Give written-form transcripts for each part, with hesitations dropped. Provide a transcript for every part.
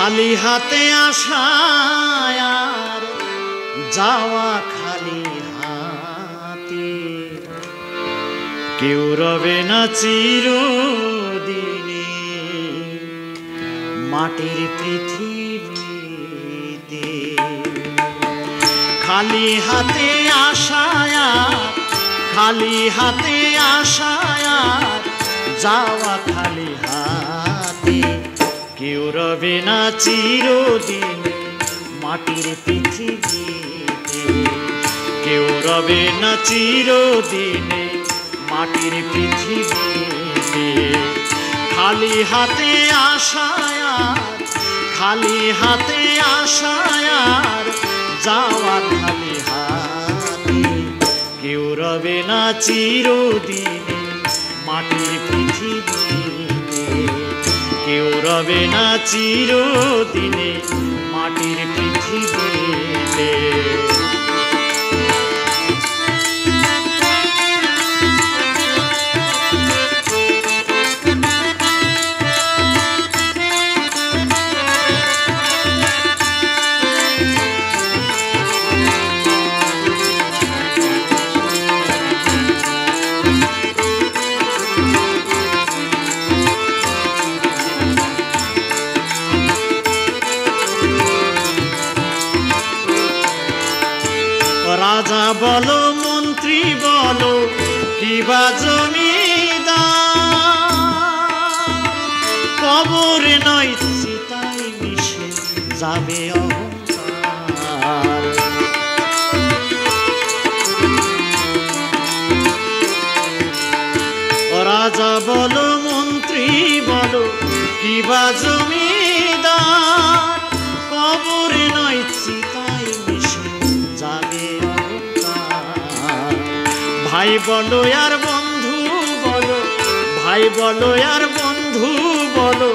খালি হাতে আসায় আর যাওয়া খালি হাতে, কেউ রবে না চিরদিনে মাটির পৃথিবীতে। খালি হাতে আসায় আর খালি হাতে আসায় আর যাওয়া খালি হাতে, কেউ রবে না চিরদিনে মাটির পৃথিবীতে, কেউ রবে না চিরদিনে মাটির পৃথিবীতে। খালি হাতে আসায় আর খালি হাতে আসায় আর যাওয়া খালি হাতে, কেউ রবে না চিরদিনে মাটির পৃথিবীতে, কেউ রবে না চিরদিনে মাটির পৃথিবীতে। রাজা বলো মন্ত্রী বলো কিবা জমিদার, কবরে নয় চিতায় মিশে যাবে অহংকার। রাজা বলো মন্ত্রী বলো কিবা জমিদার, কবরে নয় চিতায় মিশে যাবে অহংকার। ভাই বলো আর বন্ধু বলো ভাই বলো আর বন্ধু বলো,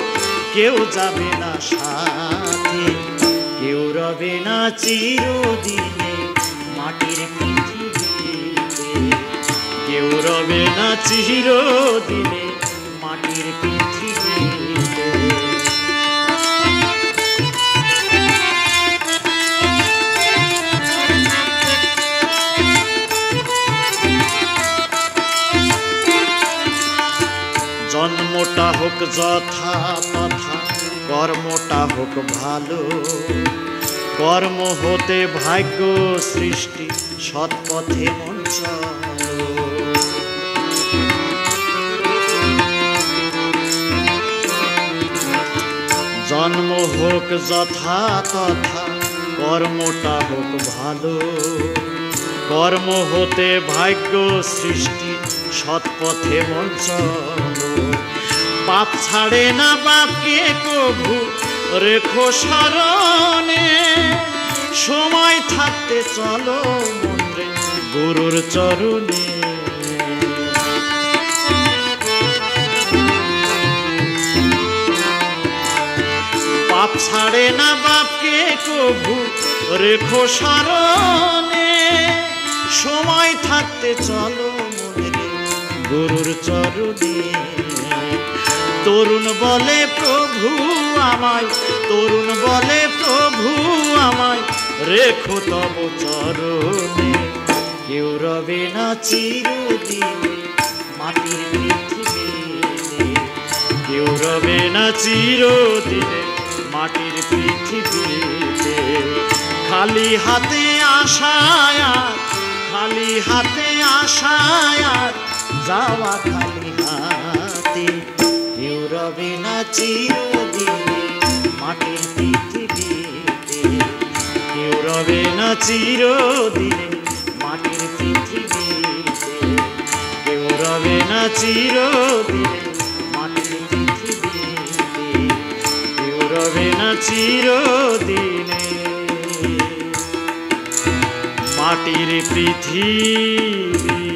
কেউ যাবে না সাথে, কেউ রবে না চিরদিনে মাটির পৃথিবীতে, কেউ রবে না চিরদিনে মাটির পৃথিবীতে। জন্মটা হোক যথা তথা কর্মটা হোক ভালো, কর্ম হতে ভাগ্য সৃষ্টি সৎপথে মন চলো। জন্ম হোক যথা তথা কর্মটা হোক ভালো, কর্ম হতে ভাগ্য সৃষ্টি সৎপথে মন চলো। পাপ ছাড়ে না বাপকে কভু রেখো স্মরণে, সময় থাকতে চলো মন্ত্রে গুরুর চরণে। পাপ ছাড়ে না বাপকে কভু রেখো স্মরণে, সময় থাকতে চলো মন্ত্রে গুরুর চরণে। তরুণ বলে প্রভু আমায় তরুণ বলে প্রভু আমায় রেখো তব চরণে, কেউ রবে না চিরদিনে মাটির পৃথিবীতে, কেউ রবে না চিরদিনে মাটির পৃথিবীতে। খালি হাতে আসায় আর খালি হাতে আসায় আর যাওয়া খালি হাতে, কেউ রবে না চিরদিনে মাটির পৃথিবীতে, কেউ রবে না চিরদিনে মাটির পৃথিবীতে, কেউ রবে না চিরদিনে মাটির পৃথিবীতে, কেউ রবে না চিরদিনে মাটির পৃথিবী।